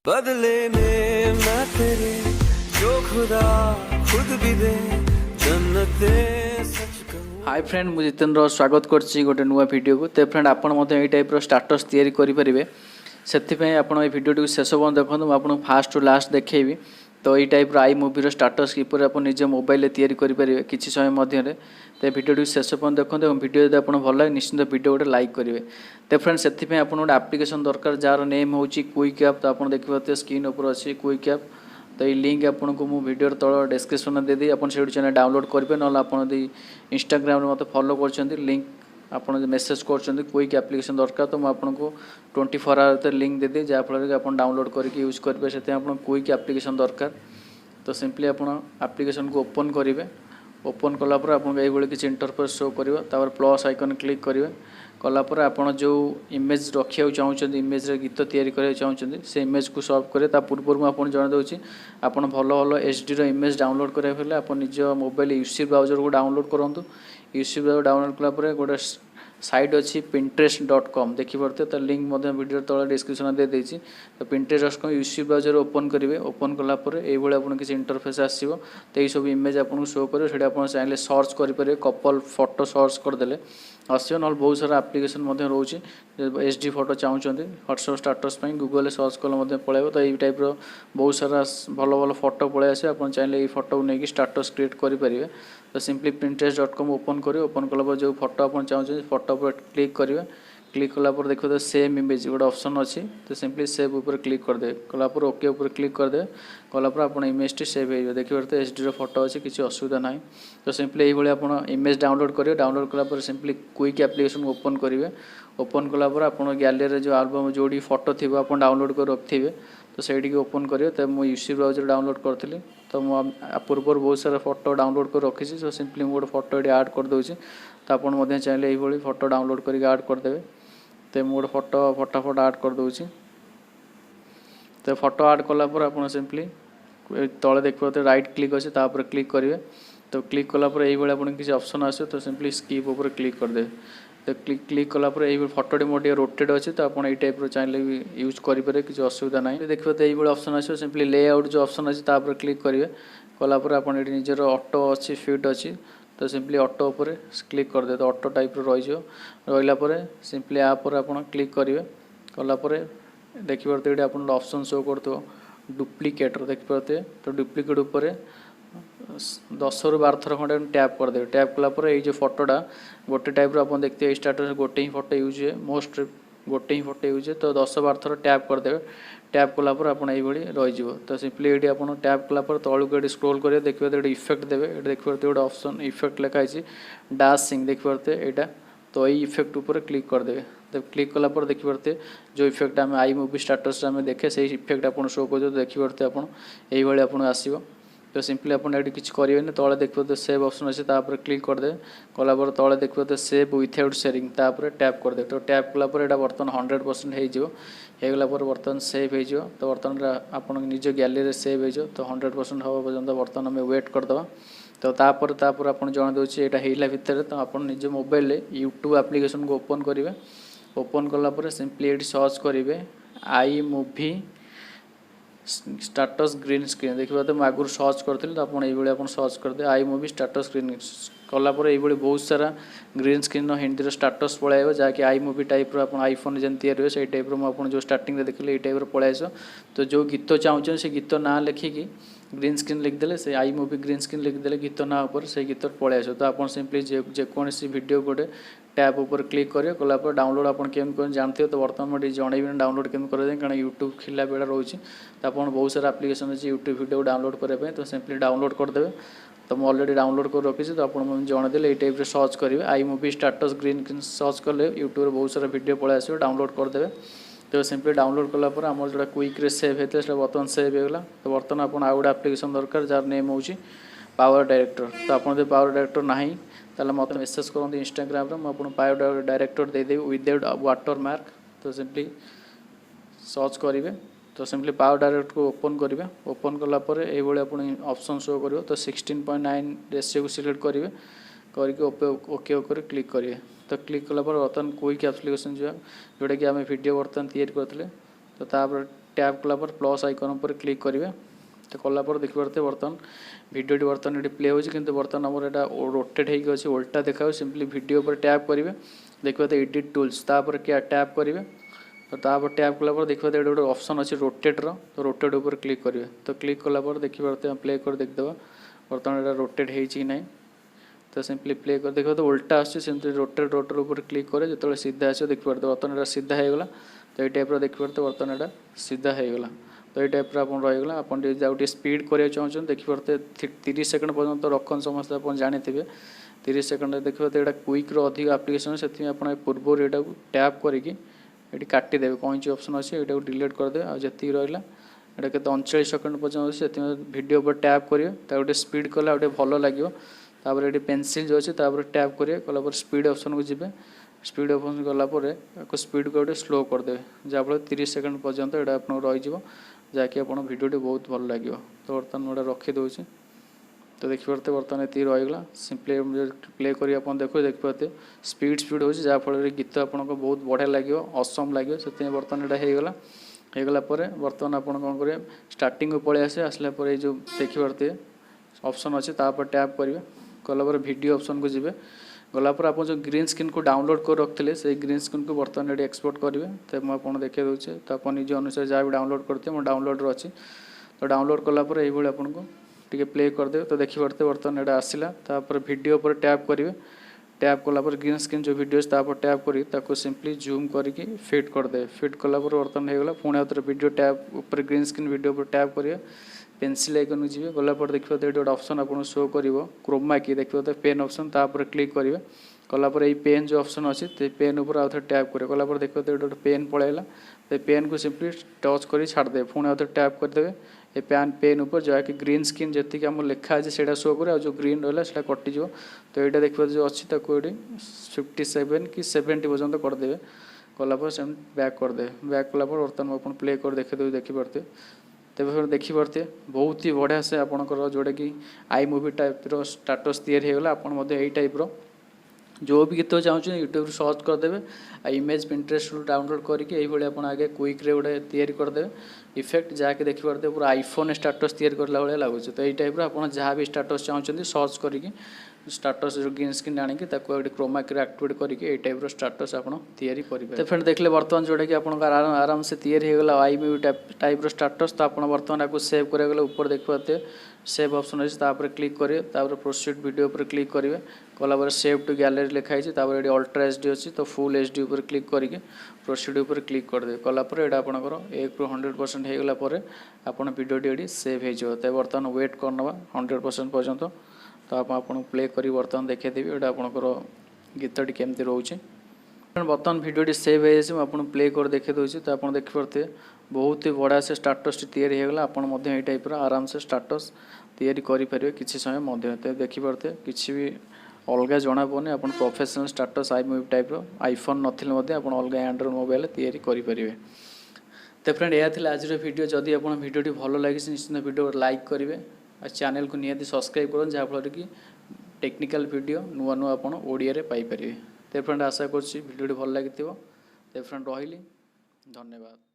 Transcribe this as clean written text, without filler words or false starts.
बदले में मैं तेरे जो खुदा खुद भी दे जन्नते सच कहूं। हाय फ्रेंड मुझे जितेंद्र स्वागत करछि गोटे नुआ वीडियो को। तो फ्रेंड आपण मते एई टाइप रो स्टेटस तयारी करि परिबे सेति पय आपण ए वीडियो टी शेष बन देखंतु आपण फास्ट टू लास्ट देखेबी। तो यही टाइप आई मूवी रो स्टेटस किपर आप निज मोबाइल तैयारी करेंगे किसी समय मध्य। तो वीडियो शेष पर्यंत देखते और वीडियो जब आपको भल लगे निश्चित वीडियो गोटे लाइक करेंगे। तो फ्रेंड से आप गोटे आप्लिकेसन दरकार जार नेम हूँ क्विक ऐप। तो आप देखिए स्क्रीन ऊपर अच्छी क्विक ऐप। तो ये लिंक आपको मु वीडियो तल डिस्क्रिप्शन देदी आप चैनल डाउनलोड करेंगे ना आप इंस्टाग्राम मत फॉलो कर लिंक आप मेसेज कर क्विक एप्लिकेशन दरकार। तो मुझे 24 आवर लिंक देदी जहाँफल कि आप डाउनलोड करके यूज करेंगे। से क्विक एप्लिकेशन दरकार। तो सिंपली आप एप्लिकेशन को ओपन करेंगे। ओपन कलापर आपको ये किसी इंटरफेस शो कर प्लस आइकन क्लिक करेंगे। कलापर आप जो इमेज रखा चाहते इमेज गीत तैयारी करने चाहते से इमेज को सर्व करें। पूर्व मुझे जन दूसरी आप भल भल एचडी इमेज डाउनलोड करेंगे आप निज मोबाइल यूट्यूब ब्राउजर को डाउनलोड करूँ। यूट्यूब ब्राउजर डाउनलोड कलापर गोटे साइट अच्छी pinterest.com देखिपे। तो लिंक वीडियो तल डिस्क्रिप्शन दे देती। तो pinterest.com यूट्यूब ब्राउजर ओपन करेंगे। ओपन कलापर ये आप किसी इंटरफेस आसो। तो ये सब इमेज आपको शो करें से आप चाहिए सर्च करेंगे। कपल फोटो सर्च करदे आसो ना बहुत सारा आप्लिकेसन रोचे एचडी फोटो चाहते व्हाट्सएप स्टाटस गूगल सर्च कले पड़े। तो ये टाइप बहुत सारा भल भल फोटो पलि आसे आप चाहिए ये फोटो को लेकिन स्टाटस क्रिएट करेंगे। तो सिंपली pinterest.com ओपन करें। ओपन कला जो फोटो आप चाहते फोटो पर क्लिक करेंगे। क्लिक कलापर देखो तो सेम इमेज गोटे ऑप्शन अच्छी। तो सिंपली सेव ऊपर क्लिक करदे कलापर ओके ऊपर क्लिक करदे कलापर आप इमेज टी सेव हो देखिए। तो एचडी फोटो अच्छी किसी असुविधा ना। तो सिंपली ये आप इमेज डाउनलोड करेंगे। डाउनलोड कलापर सिंपली क्विक एप्लिकेशन ओपन करेंगे। ओपन कलापर आप गैलरी जो एल्बम जो फोटो थी आप डाउनलोड कर रखिए। तो से ओपन करेंगे। तो मुझे यूट्यूब ब्राउजर डाउनलोड करी। तो पूर्व बहुत सारा फोटो डाउनलोड कर रखी। तो सिंपली मुझे फोटो ये आड कर दूसरी। तो आपड़ चाहिए ये फोटो डाउनलोड करके आड करदे। तो मुझे फोटो फटाफट आड कर दूसरी। तो फोटो आड कलापर आप सिंपली तले देखिए तो राइट क्लिक अच्छे तापर क्लिक करेंगे। तो क्लिक कलापर ये आप किसी ऑप्शन आसे। तो सिंपली स्किप ऊपर क्लिक करदे। तो क्लिक कलापर ये फोटोटी मोटे रोटेड अच्छे। तो आप टाइप चाहिए भी यूज करेंगे किसी असुविधा ना। देखिए तो ये ऑप्शन आसो। सिंपली लेआउट जो ऑप्शन अच्छे तापर क्लिक करेंगे। कलापर आप निजर ऑटो अच्छी फिट अच्छी। तो सिंपली ऑटो उपर क्लिक करदे। तो ऑटो टाइप रहा सिंपली आप क्लिक करेंगे। कलापर देखिए आप ऑप्शन शो कर डुप्लिकेट देखिए। तो डुप्लिकेट उपर 10 ରୁ 12 थर खंडे टैप करदे। टैप कलापर ये फोटोटा गोटे टाइप आप देखते हैं स्टाटस गोटे ही फोटो यूज है मोस्ट गोटे ही फोटो यूज है। तो 10-12 थर टैप करदे। टैप कलापर आप रही। तो सिंपली ये आप टैप कलापर तलू ये स्क्रोल करेंगे। देखिए तो इफेक्ट देवे देखिए गोटे ऑप्शन इफेक्ट लिखाई डांसिंग देखिए यहाँ। तो यही इफेक्ट ऊपर क्लिक करदे। तो क्लिक कलापर देखिए जो इफेक्ट आम आई मूवी स्टाटस आम देखे से इफेक्ट आप शो कर देखिए आप ये आसो। तो सिंपली आप किसी करेंगे तले देखिए तो सेव ऑप्शन अच्छे तापर क्लिक करदे। कलापर तले देखिए तो सेव विथआउट शेयरिंग तापर टैप करदे। तो टैप कलापर यहाँ बर्तमान 100% होगला बर्तमान सेव हो। तो बर्तमान आप निज गैलरी सेव हो। तो 100% हवा पर्यंत बर्तमान आम वेट करदे। तो तापर आप जन दूसरी यहाँ होगा भितर। तो आप निज मोबाइल यूट्यूब एप्लिकेशन को ओपन करेंगे। ओपन कलापर सिंपली ये सर्च करेंगे आई मूवी स्टाटस ग्रीन स्क्रीन देखिए। तो आगुरी सर्च करी। तो आप सर्च करदे आई मूवी स्टाटस ग्रीन कलापर ये बहुत सारा ग्रीन स्क्रीन हिंदी स्टाटस पलैब जहाँकि आई मूवी टाइप आप आईफोन जन तैयारी से टाइप मुझे जो स्टार्टिंग देखिए ये टाइप पलैस। तो जो गीत चाहते से गीत ना लिखिकी ग्रीन स्क्रीन लिखदे से आई मूवी ग्रीन स्क्रीन लिखदे गीत ना ऊपर से गीत पलि आस। तो आप सिंपली जेकोसी वीडियो गोटे टैप ऊपर क्लिक करेंगे। कलापर डाउनलोड आप जानते हो। तो बर्तमान मुझे जनइबी डाउनलोड केमी करें कारण यूट्यूब खिला बेड़ा रोचे। तो आप बहुत सारा एप्लिकेशन अच्छी यूट्यूब वीडियो डाउनलोड करने। तो सिंपली डाउनलोड करदे। तो मुझे अलरेडी डाउनलोड कर रखी। तो आप जनदेले ये टाइप सर्च करेंगे आई मूवी स्टाटस ग्रीन सर्च कले यूट्यूब बहुत सारा वीडियो पलि आस डाउनलोड करदे। तो सिंपली डाउनलोड कलापर आम जो क्विक सेव होता है बर्तमान सेव होगा। तो बर्तमान आप आउ गोटे एप्लिकेशन दरकार जार नेम हूँ पावर डायरेक्टर। तो आप पावर डायरेक्टर ना ताले मत मेसेज करते इंस्टाग्राम मुझे पावर डायरेक्टर देदेवी विदाउट वाटर मार्क। तो सिंपली सर्च करेंगे। तो सिंपली पावर डायरेक्टर को ओपन करेंगे। ओपन कलापर ये ऑप्शन शो कर। तो 16:9 रेशियो को सिलेक्ट करेंगे करके ओके ओके क्लिक करेंगे। तो क्लिक कलापर बर्तमान क्विक एप्लिकेशन जोटा कि आम वीडियो बर्तमान तैयारी करते। तो टैप कलापर प्लस आइकन पर क्लिक करेंगे तो कलापर देखिए बर्तमान भिडियोटी बर्तमान ये प्ले होची किंतु बर्तमान आमर एटा रोटेट होगी अच्छे उल्टा देखा सिंपली वीडियो पर टैप करेंगे देखिए एडिट टूल्स तापर क्या टैप करेंगे तो तापर टैप कलापर देखिए ये गोटे ऑप्शन अच्छे रोटेटर तो रोटेट ऊपर क्लिक करेंगे तो क्लिक कलापर देखिए प्ले कर देखिदेवा बर्तमान ये रोटेट होगी ना तो सिंपली प्ले कर देखिए तो उल्टा आसमती रोटेट रोटर ऊपर क्लिक करे जो सीधा आस देखिए बर्तमान ये सीधा होगा तो ये टाइप देखिए बर्तमान ये सीधा होगा तो ये टाइप आप रहीगला आप स्पीड करा चाहते देखिए 30 सेकंड पर्यंत रखन समस्त आप जाथे 30 सेकंड देखिए तो यहाँ क्विक अधिक आप्लिकेसन से पूर्व यहाँ टैप करके काटिदेवे कौन ऑप्शन अच्छे यहाँ डिलीट करदे आ जी रहा यहाँ के 39 सेकंड पर्यंत से वीडियो पर टैप करेंगे गोटे स्पीड कला गोटे भल लगे तापर ये पेनसिल जो अच्छे टैप करेंगे कलापर स्पीड ऑप्शन को जी स्पीड ऑप्शन गलापर स्पीड को गोटे स्लो करदे जहाँफल 30 सेकंड पर्यंत यहाँ आप रही जहाँकि आप भिडियोटी बहुत भल लगे तो बर्तमान मैं रखीदे तो देखिए बर्तमान ये रहीगला सिंपली प्ले कर देखिए स्पीड हो जहाँफल गीत आपको बहुत बढ़िया लगे असम लगे से बर्तमान यहाँ होगला बर्तमान आप कौन करेंगे स्टार्टिंग को पलि आसला जो देखिए ऑप्शन अच्छे तापर टैप करेंगे कलापर वीडियो ऑप्शन को जी गलापर आप जो ग्रीन स्क्रीन को डाउनलोड कर रखते से ग्रीन स्क्रीन को बर्तमान ये एक्सपोर्ट करेंगे तो मुझे देखिए दूसरे तो आप निज अनुसार जहाँ भी डाउनलोड करते हैं डाउनलोड अच्छी तो डाउनलोड कलापर ये आपको टे प्ले करदे तो देखिए बर्तमान यहाँ आसला तापर वीडियो पर टैप करेंगे टैप कलापर ग्रीन स्क्रीन जो वीडियो तापर टैप कर सिंपली जूम करके फिट करदे फिट कलापर बर्तमान होगा पुणी आउे वीडियो टैप ऊपर ग्रीन स्क्रीन वीडियो पर टैप करेंगे पेनसिल आइकन जी गलापर देखिए तो ये गोटे ऑप्शन आपको शो कर क्रोमा की देखिए तो पेन ऑप्शन तापर क्लिक करेंगे कलापर ये पेन जो ऑप्शन अच्छे तो पेन उपर आउ टैप करेंगे कलापर देखिए तो ये गोटे पेन पलैला तो पेन को सिंपली टच कर छाड़दे पुणी आउ टैप करदे ये पेन ऊपर जहाँकि ग्रीन स्क्रीन जी आम लिखा है से शो करे जो ग्रीन रहा है कटिज तो यहाँ देखिए जो अच्छी 57 कि 70 पर्यंत करदे कलापर से बैक करदे बैक कलापर बर्तमान आप प्ले कर देखिए पार्थे तेज फिर देखिए बहुत ही बढ़िया से आपंकर जोटा कि आई मूवी टाइप स्टाटस या आप टाइप जो भी गीत चाहूँ यूट्यूब सर्च करदे इमेज पिंटरेस्ट डाउनलोड करके ये आप आगे क्विक्रे गोटे तैयारी करदे इफेक्ट जहाँकि देखिए पूरा आईफोन स्टाटस तैयारी करला भाई लगुच तो ये टाइप आप जहाँ भी स्टाटस चाहते सर्च करके स्टाटस जो ग्रीन स्क्रीन आनिकी क्रोमा की एक्टिवेट करके ये टाइप स्टाटस आप तैयारी करेंगे तो फ्रेंड देखले बर्तमान जोटा कि आप आराम से तैयारी होगा आई मूवी टाइप स्टाटस तो आप बर्तमान आपको सेव करेंगे ऊपर देखिए सेव ऑप्शन अच्छे तापर क्लिक करेंगे तापर प्रोसीड वीडियो पर क्लिक करेंगे कलापर सेव टू गैलरी लिखाई तापर ये अल्ट्रा एचडी अच्छी तो फुल एचडी ऊपर क्लिक करके प्रोसीड ऊपर क्लिक करदे कलापर ये आपंकर 100% होगला आप वीडियोटी ये सेव हो बर्तमान वेट करना 100% पर्यंत तो आपको प्ले कर बर्तमान देखीदेवी ये आपंकर गीतटी केमती रोचे बर्तमान भिडियोटी सेव हो आपको प्ले कर देखी दूसरी तो आप देखिए बहुत ही बढ़िया से स्टाटस तैयारी होगा आप ये टाइप आराम से स्टाटस तैयारी करेंगे किसी समय तो देखिए किसी भी अलग जना पड़े आप प्रोफेशनल स्टाटस आई मूवी टाइप आईफोन नथिले आप अलग एंड्रॉइड मोबाइल तैयारी करेंगे तो फ्रेंड यह आज वीडियो जदि आप भिडियोटी भल लगी निश्चित वीडियो लाइक करेंगे और चैनल को निहाती सब्सक्राइब करें जहाँफल कि टेक्निकल वीडियो नुआ नुआ आप ओडिया पाइपर तो फ्रेंड आशा कर भिडियोटी भल लगी तो फ्रेंड रही धन्यवाद।